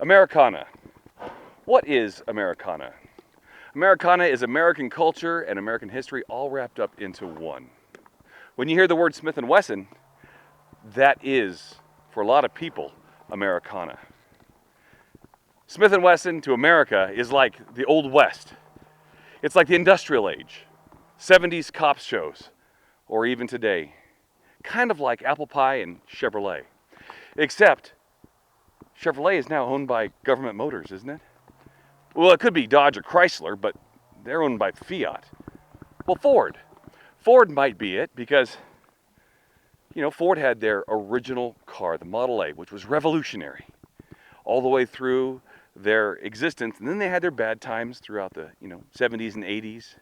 Americana. What is Americana? Americana is American culture and American history all wrapped up into one. When you hear the word Smith and Wesson, that is, for a lot of people, Americana. Smith and Wesson to America is like the Old West. It's like the industrial age, 70s cops shows, or even today. Kind of like apple pie and Chevrolet. Except, Chevrolet is now owned by government motors, isn't it? Well, it could be Dodge or Chrysler, but they're owned by Fiat. Well, Ford. Ford might be it because, Ford had their original car, the Model A, which was revolutionary all the way through their existence. And then they had their bad times throughout the, 70s and 80s.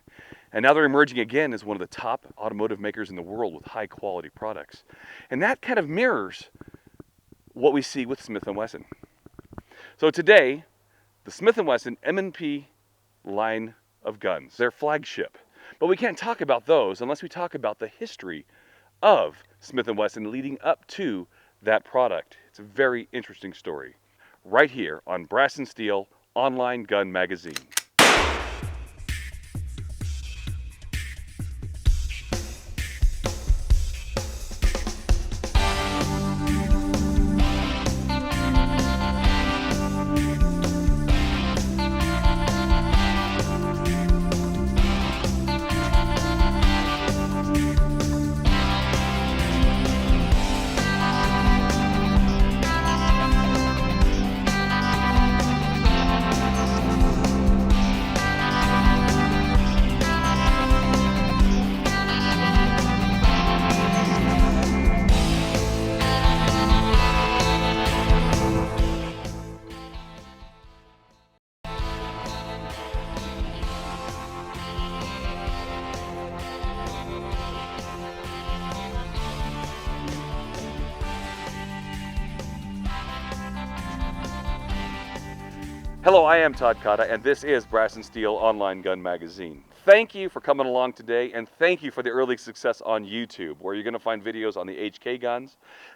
And now they're emerging again as one of the top automotive makers in the world with high quality products. And that kind of mirrors what we see with Smith and Wesson. So today, the Smith and Wesson M&P line of guns, their flagship. But we can't talk about those unless we talk about the history of Smith and Wesson leading up to that product. It's a very interesting story. Right here on Brass and Steel Online Gun Magazine. Hello, I am Todd Cotta, and this is Brass and Steel Online Gun Magazine. Thank you for coming along today, and thank you for the early success on YouTube, where you're going to find videos on the HK guns,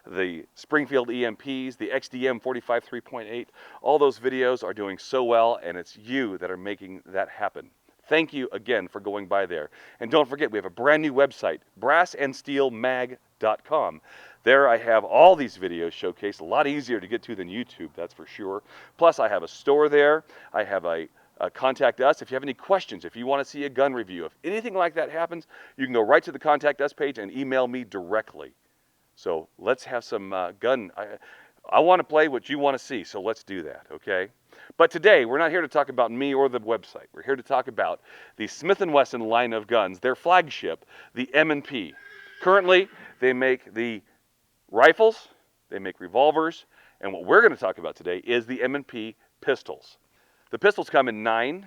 the Springfield EMPs, the XDM 45 3.8. All those videos are doing so well, and it's you that are making that happen. Thank you again for going by there. And don't forget, we have a brand new website, brassandsteelmag.com. There I have all these videos showcased, a lot easier to get to than YouTube, that's for sure. Plus I have a store there. I have a contact us. If you have any questions, if you want to see a gun review, if anything like that happens, you can go right to the contact us page and email me directly. So let's have some gun. I want to play what you want to see, so let's do that, okay? But today, we're not here to talk about me or the website. We're here to talk about the Smith and Wesson line of guns, their flagship, the M&P. Currently, they make the rifles, they make revolvers, and what we're going to talk about today is the M&P pistols. The pistols come in 9,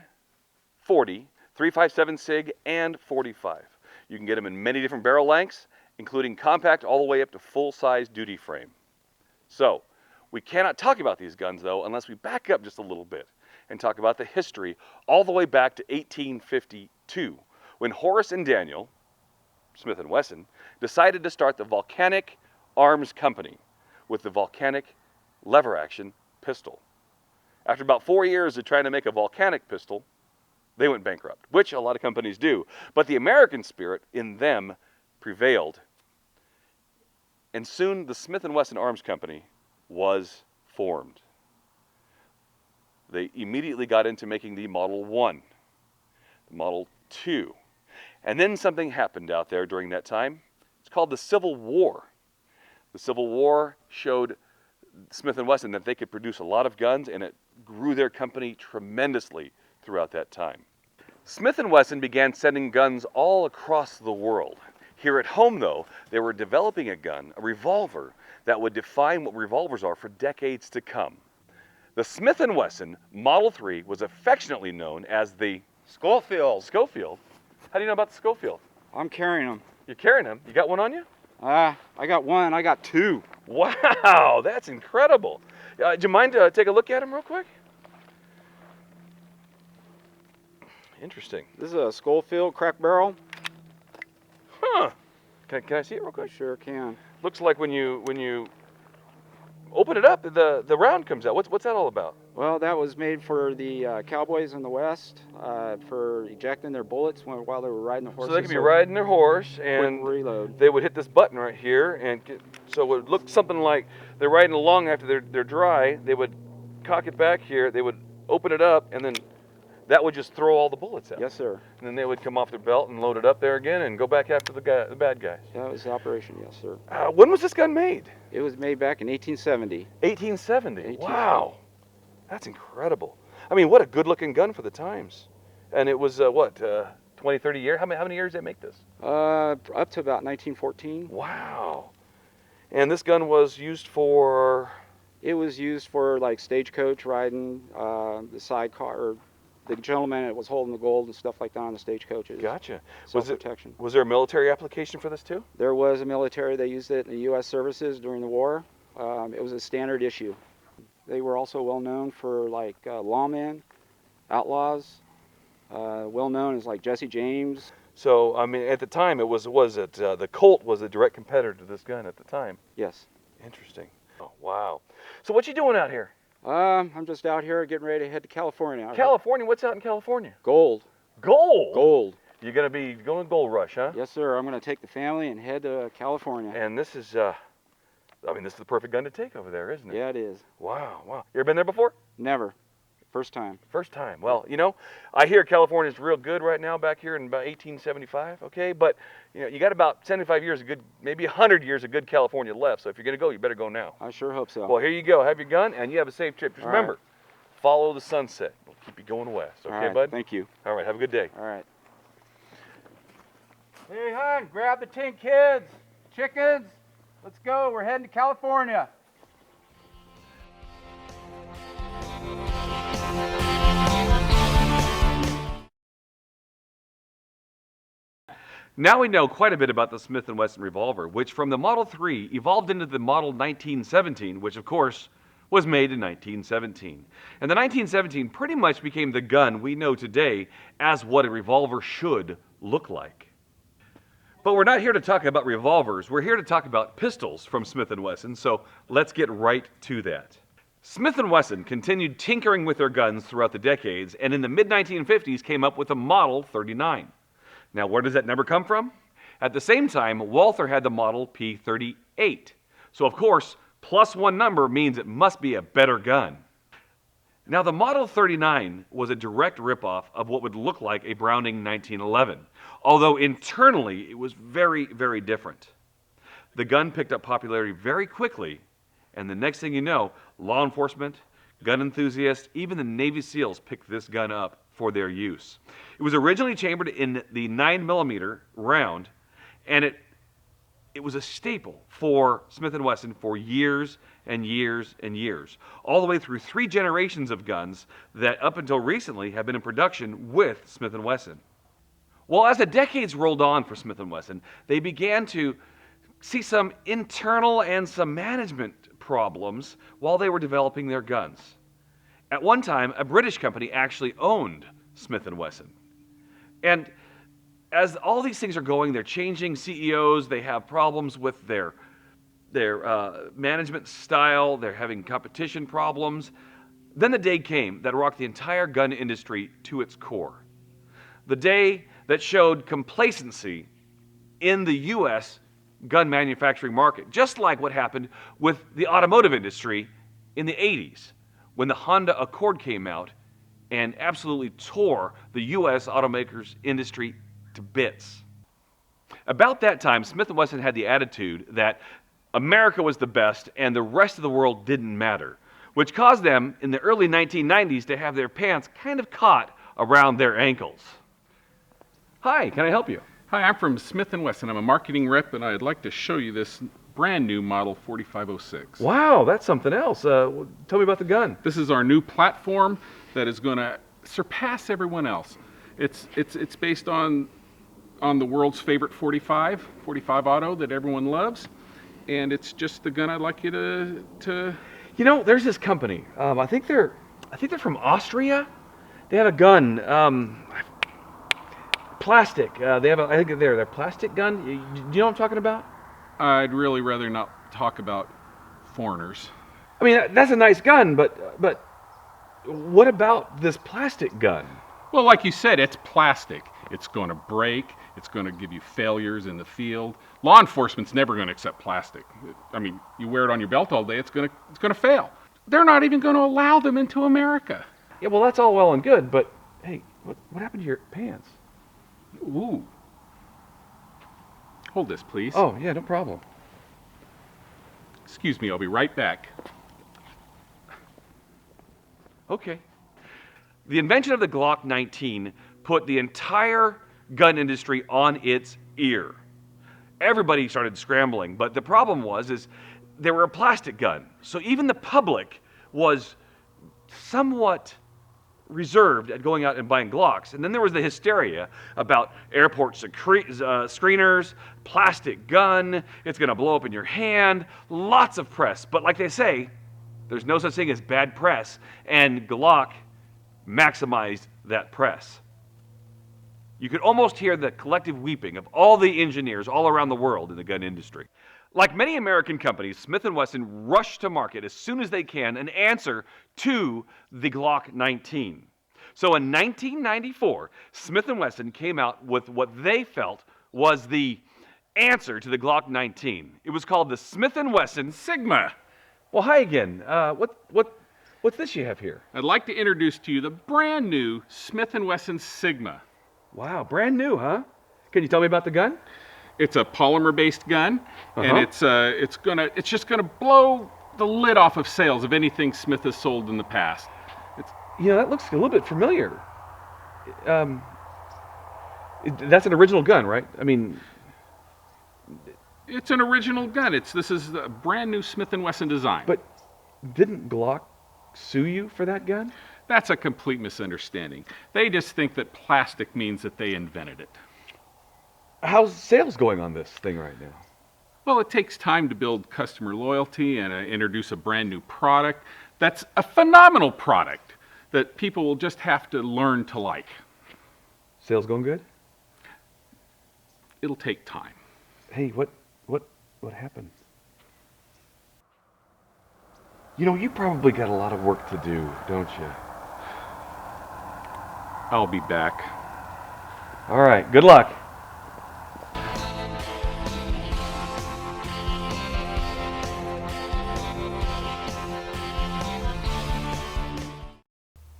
40, 357 SIG, and 45. You can get them in many different barrel lengths, including compact all the way up to full-size duty frame. So, we cannot talk about these guns, though, unless we back up just a little bit and talk about the history all the way back to 1852, when Horace and Daniel, Smith and Wesson, decided to start the Volcanic Arms Company with the Volcanic lever-action pistol. After about 4 years of trying to make a volcanic pistol, they went bankrupt, which a lot of companies do. But the American spirit in them prevailed. And soon the Smith and Wesson Arms Company was formed. They immediately got into making the Model 1, the Model 2. And then something happened out there during that time. It's called the Civil War. The Civil War showed Smith and Wesson that they could produce a lot of guns, and it grew their company tremendously throughout that time. Smith and Wesson began sending guns all across the world. Here at home, though, they were developing a gun, a revolver, that would define what revolvers are for decades to come. The Smith & Wesson Model 3 was affectionately known as the Schofield. Schofield. How do you know about the Schofield? I'm carrying them. You're carrying them? You got one on you? I got one. I got two. Wow, that's incredible. Do you mind to take a look at them real quick? Interesting. This is a Schofield crack barrel. Huh. Can I see it real quick? Sure can. Looks like when you open it up, the round comes out. What's that all about? Well, that was made for the cowboys in the West for ejecting their bullets while they were riding the horses. So they could be riding their horse and reload. they would hit this button right here, and so it would look something like they're riding along after they're dry. They would cock it back here, they would open it up, and then that would just throw all the bullets out. Yes, sir. And then they would come off their belt and load it up there again and go back after the bad guys. That was the operation, yes, sir. When was this gun made? It was made back in 1870. 1870. Wow. That's incredible. I mean, what a good-looking gun for the times. And it was, 20, 30 years? How many years did they make this? Up to about 1914. Wow. And this gun was used for? It was used for, like, stagecoach riding, the sidecar, or the gentleman that was holding the gold and stuff like that on the stagecoaches. Gotcha. Self-protection. Was there a military application for this, too? There was a military. They used it in the U.S. services during the war. It was a standard issue. They were also well known for like lawmen, outlaws, well known as like Jesse James. So I mean, at the time, the Colt was a direct competitor to this gun at the time. Yes. Interesting. Oh, wow. So what you doing out here? I'm just out here getting ready to head to California. California? What's out in California? Gold. Gold. Gold. You're gonna be going gold rush, huh? Yes, sir. I'm gonna take the family and head to California. And this is this is the perfect gun to take over there, isn't it? Yeah, it is. Wow, wow. You ever been there before? Never. First time. First time. Well, you know, I hear California's real good right now back here in about 1875, okay? But, you know, you got about 75 years of good, maybe 100 years of good California left. So if you're going to go, you better go now. I sure hope so. Well, here you go. Have your gun, and you have a safe trip. Just remember, follow the sunset. We'll keep you going west. Okay, all right, bud? Thank you. All right, have a good day. All right. Hey, hon, grab the 10 kids, chickens. Let's go. We're heading to California. Now we know quite a bit about the Smith and Wesson revolver, which from the Model 3 evolved into the Model 1917, which of course was made in 1917. And the 1917 pretty much became the gun we know today as what a revolver should look like. But we're not here to talk about revolvers, we're here to talk about pistols from Smith and Wesson, so let's get right to that. Smith and Wesson continued tinkering with their guns throughout the decades, and in the mid-1950s came up with the Model 39. Now, where does that number come from? At the same time, Walther had the Model P38. So, of course, plus one number means it must be a better gun. Now, the Model 39 was a direct ripoff of what would look like a Browning 1911, although internally it was very, very different. The gun picked up popularity very quickly, and the next thing you know, law enforcement, gun enthusiasts, even the Navy SEALs picked this gun up for their use. It was originally chambered in the 9mm round, and it was a staple for Smith & Wesson for years and years and years, all the way through 3 generations of guns that up until recently have been in production with Smith & Wesson. Well, as the decades rolled on for Smith & Wesson, they began to see some internal and some management problems while they were developing their guns. At one time, a British company actually owned Smith & Wesson. And as all these things are going, they're changing CEOs, they have problems with their management style, they're having competition problems. Then the day came that rocked the entire gun industry to its core. The day that showed complacency in the U.S. gun manufacturing market, just like what happened with the automotive industry in the 80s, when the Honda Accord came out and absolutely tore the U.S. automakers industry to bits. About that time, Smith & Wesson had the attitude that America was the best and the rest of the world didn't matter, which caused them in the early 1990s to have their pants kind of caught around their ankles. Hi, can I help you? Hi, I'm from Smith & Wesson. I'm a marketing rep, and I'd like to show you this brand new Model 4506. Wow, that's something else. Tell me about the gun. This is our new platform that is going to surpass everyone else. It's based on the world's favorite 45 auto that everyone loves, and it's just the gun I'd like you to. You know, there's this company. I think they're from Austria. They have a gun. Plastic. They have I think they're plastic gun. Do you know what I'm talking about? I'd really rather not talk about foreigners. I mean, that's a nice gun, but what about this plastic gun? Well, like you said, it's plastic. It's going to break. It's going to give you failures in the field. Law enforcement's never going to accept plastic. I mean, you wear it on your belt all day, it's going to fail. They're not even going to allow them into America. Yeah, well, that's all well and good, but hey, what happened to your pants? Ooh. Hold this, please. Oh, yeah, no problem. Excuse me, I'll be right back. Okay. The invention of the Glock 19 put the entire gun industry on its ear. Everybody started scrambling, but the problem is they were a plastic gun. So even the public was somewhat reserved at going out and buying Glocks. And then there was the hysteria about airport screeners, plastic gun, it's going to blow up in your hand, lots of press. But like they say, there's no such thing as bad press, and Glock maximized that press. You could almost hear the collective weeping of all the engineers all around the world in the gun industry. Like many American companies, Smith and Wesson rushed to market as soon as they can an answer to the Glock 19. So in 1994, Smith and Wesson came out with what they felt was the answer to the Glock 19. It was called the Smith and Wesson Sigma. Well, hi again. What's this you have here? I'd like to introduce to you the brand new Smith and Wesson Sigma. Wow, brand new, huh? Can you tell me about the gun? It's a polymer-based gun, and it's just gonna blow the lid off of sales of anything Smith has sold in the past. That looks a little bit familiar. That's an original gun, right? I mean, It's an original gun. This is a brand new Smith and Wesson design. but didn't Glock sue you for that gun? That's a complete misunderstanding. They just think that plastic means that they invented it. How's sales going on this thing right now? Well, it takes time to build customer loyalty and introduce a brand new product that's a phenomenal product that people will just have to learn to like. Sales going good? It'll take time. Hey, what happened? You probably got a lot of work to do, don't you? I'll be back. All right, good luck.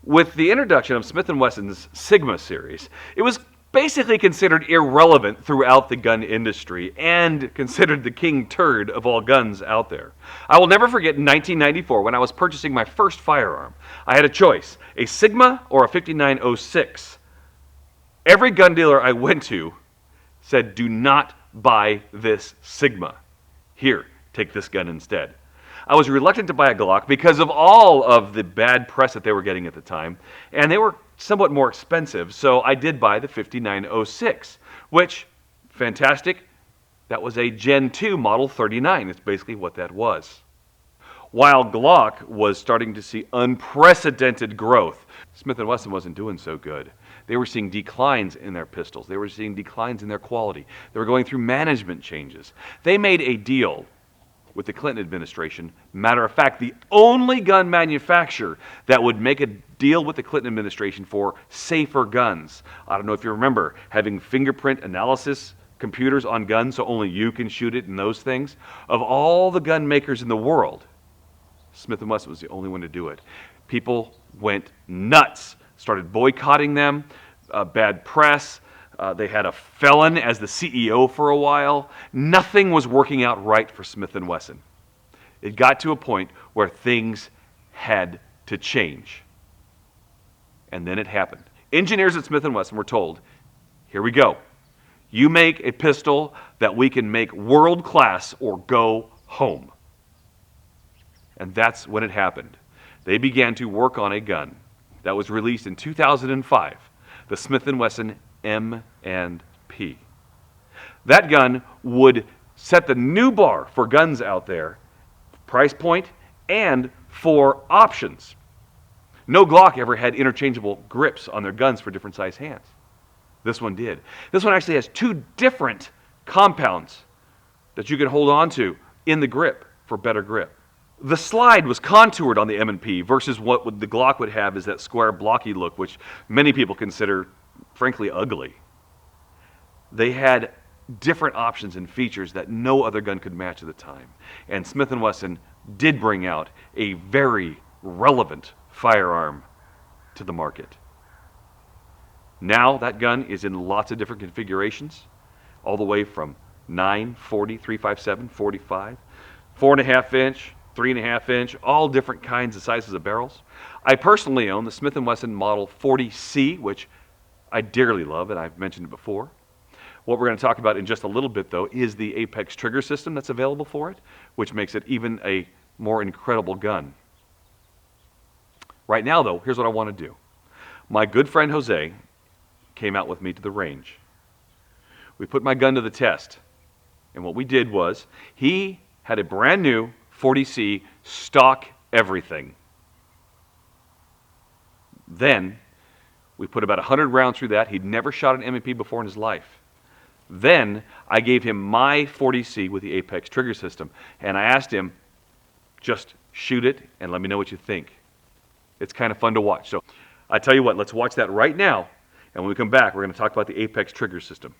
With the introduction of Smith & Wesson's Sigma series, it was basically considered irrelevant throughout the gun industry and considered the king turd of all guns out there. I will never forget in 1994 when I was purchasing my first firearm. I had a choice, a Sigma or a 5906. Every gun dealer I went to said, do not buy this Sigma. Here, take this gun instead. I was reluctant to buy a Glock because of all of the bad press that they were getting at the time, and they were somewhat more expensive, so I did buy the 5906, which, fantastic, that was a Gen 2 Model 39. It's basically what that was. While Glock was starting to see unprecedented growth, Smith & Wesson wasn't doing so good. They were seeing declines in their pistols. They were seeing declines in their quality. They were going through management changes. They made a deal with the Clinton administration. Matter of fact, the only gun manufacturer that would make a deal with the Clinton administration for safer guns. I don't know if you remember having fingerprint analysis computers on guns so only you can shoot it and those things. Of all the gun makers in the world, Smith & Wesson was the only one to do it. People went nuts, started boycotting them, bad press. They had a felon as the CEO for a while. Nothing was working out right for Smith & Wesson. It got to a point where things had to change. And then it happened. Engineers at Smith & Wesson were told, here we go. You make a pistol that we can make world class or go home. And that's when it happened. They began to work on a gun that was released in 2005, the Smith & Wesson M&P. That gun would set the new bar for guns out there, price point, and for options. No Glock ever had interchangeable grips on their guns for different size hands. This one did. This one actually has two different compounds that you can hold on to in the grip for better grip. The slide was contoured on the M&P versus what the Glock would have is that square blocky look, which many people consider, frankly, ugly. They had different options and features that no other gun could match at the time. And Smith and Wesson did bring out a very relevant firearm to the market. Now that gun is in lots of different configurations, all the way from 9, 40, 357, 45, 4.5 inch, 3.5 inch, all different kinds of sizes of barrels. I personally own the Smith and Wesson Model 40C, which I dearly love, and I've mentioned it before. What we're going to talk about in just a little bit, though, is the Apex trigger system that's available for it, which makes it even a more incredible gun. Right now, though, here's what I want to do. My good friend Jose came out with me to the range. We put my gun to the test, and what we did was he had a brand new 40C stock everything. Then we put about 100 rounds through that. He'd never shot an M&P before in his life. Then I gave him my 40C with the Apex trigger system, and I asked him, just shoot it and let me know what you think. It's kind of fun to watch. So I tell you what, let's watch that right now, and when we come back, we're going to talk about the Apex trigger system.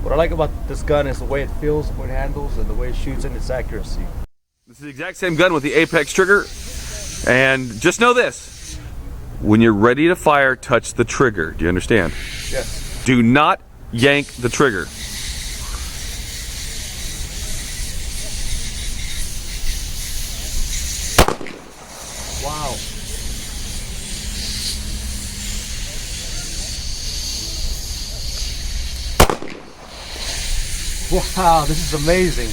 What I like about this gun is the way it feels, the way it handles, and the way it shoots and its accuracy. This is the exact same gun with the Apex trigger, and just know this. When you're ready to fire, touch the trigger. Do you understand? Yes. Do not yank the trigger. Wow. Wow, this is amazing.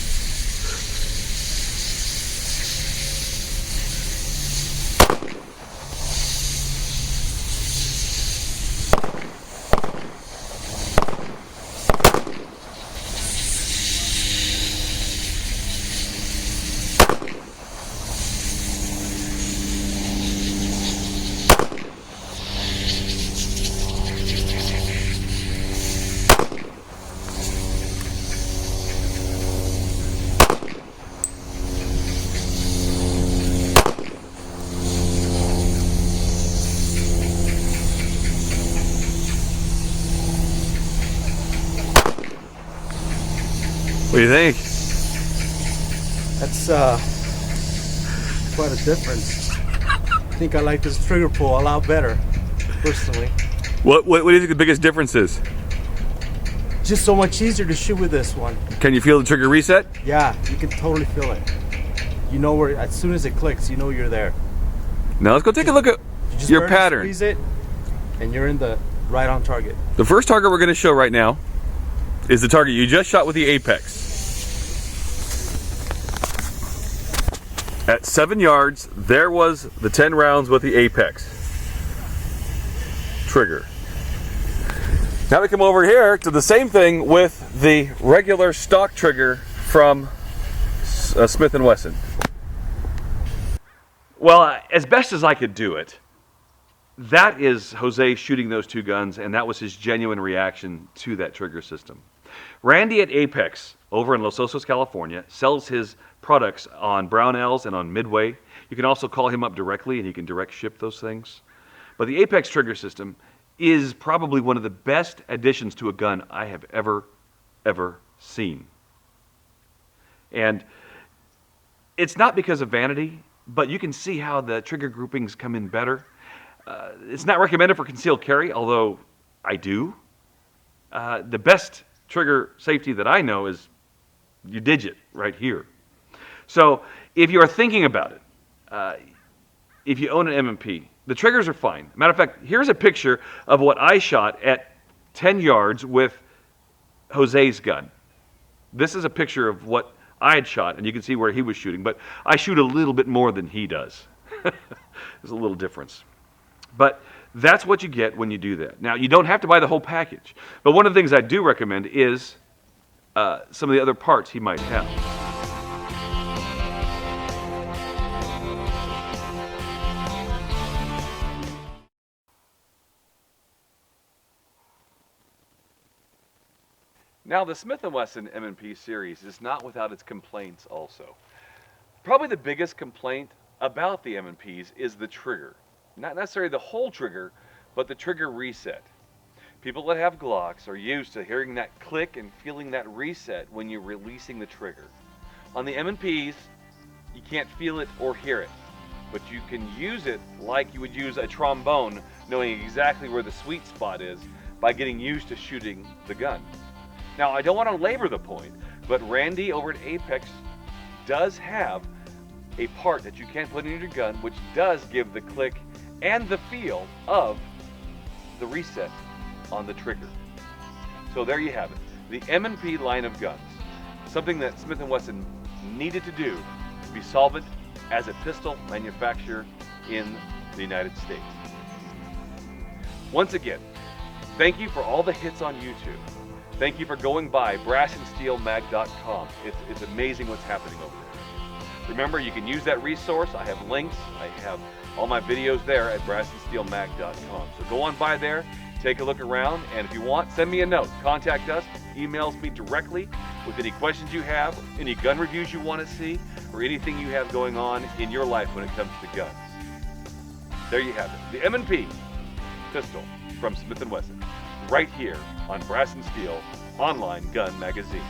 What do you think? That's quite a difference. I think I like this trigger pull a lot better, personally. What do you think the biggest difference is? Just so much easier to shoot with this one. Can you feel the trigger reset? Yeah, you can totally feel it. You know where, as soon as it clicks, you know you're there. Now let's go take a look at You just your barely pattern. squeeze it, and you're in the right on target. The first target we're going to show right now is the target you just shot with the Apex. At 7 yards, there was the 10 rounds with the Apex trigger. Now we come over here to the same thing with the regular stock trigger from Smith and Wesson. Well, as best as I could do it, that is Jose shooting those two guns, and that was his genuine reaction to that trigger system. Randy at Apex over in Los Osos, California, sells his products on Brownells and on Midway. You can also call him up directly and he can direct ship those things. But the Apex trigger system is probably one of the best additions to a gun I have ever seen. And it's not because of vanity, but you can see how the trigger groupings come in better. It's not recommended for concealed carry, although I do. The best trigger safety that I know is you digit right here. So if you are thinking about it, if you own an M&P, the triggers are fine. Matter of fact, here's a picture of what I shot at 10 yards with Jose's gun. This is a picture of what I had shot, and you can see where he was shooting, but I shoot a little bit more than he does. There's a little difference. But That's what you get when you do that. Now, you don't have to buy the whole package, but one of the things I do recommend is some of the other parts he might have. Now, the Smith and Wesson M&P series is not without its complaints also. Probably the biggest complaint about the M&Ps is the trigger. Not necessarily the whole trigger, but the trigger reset. People that have Glocks are used to hearing that click and feeling that reset when you're releasing the trigger. On the M&Ps, you can't feel it or hear it, but you can use it like you would use a trombone, knowing exactly where the sweet spot is by getting used to shooting the gun. Now, I don't want to labor the point, but Randy over at Apex does have a part that you can put in your gun which does give the click and the feel of the reset on the trigger. So there you have it. The M&P line of guns. Something that Smith and Wesson needed to do to be solvent as a pistol manufacturer in the United States. Once again, thank you for all the hits on YouTube. Thank you for going by brassandsteelmag.com. It's amazing what's happening over there. Remember, you can use that resource. I have links. I have all my videos there at brassandsteelmag.com. So go on by there, take a look around, and if you want, send me a note. Contact us, emails me directly with any questions you have, any gun reviews you want to see, or anything you have going on in your life when it comes to guns. There you have it. The M&P pistol from Smith and Wesson, right here on Brass and Steel Online Gun Magazine.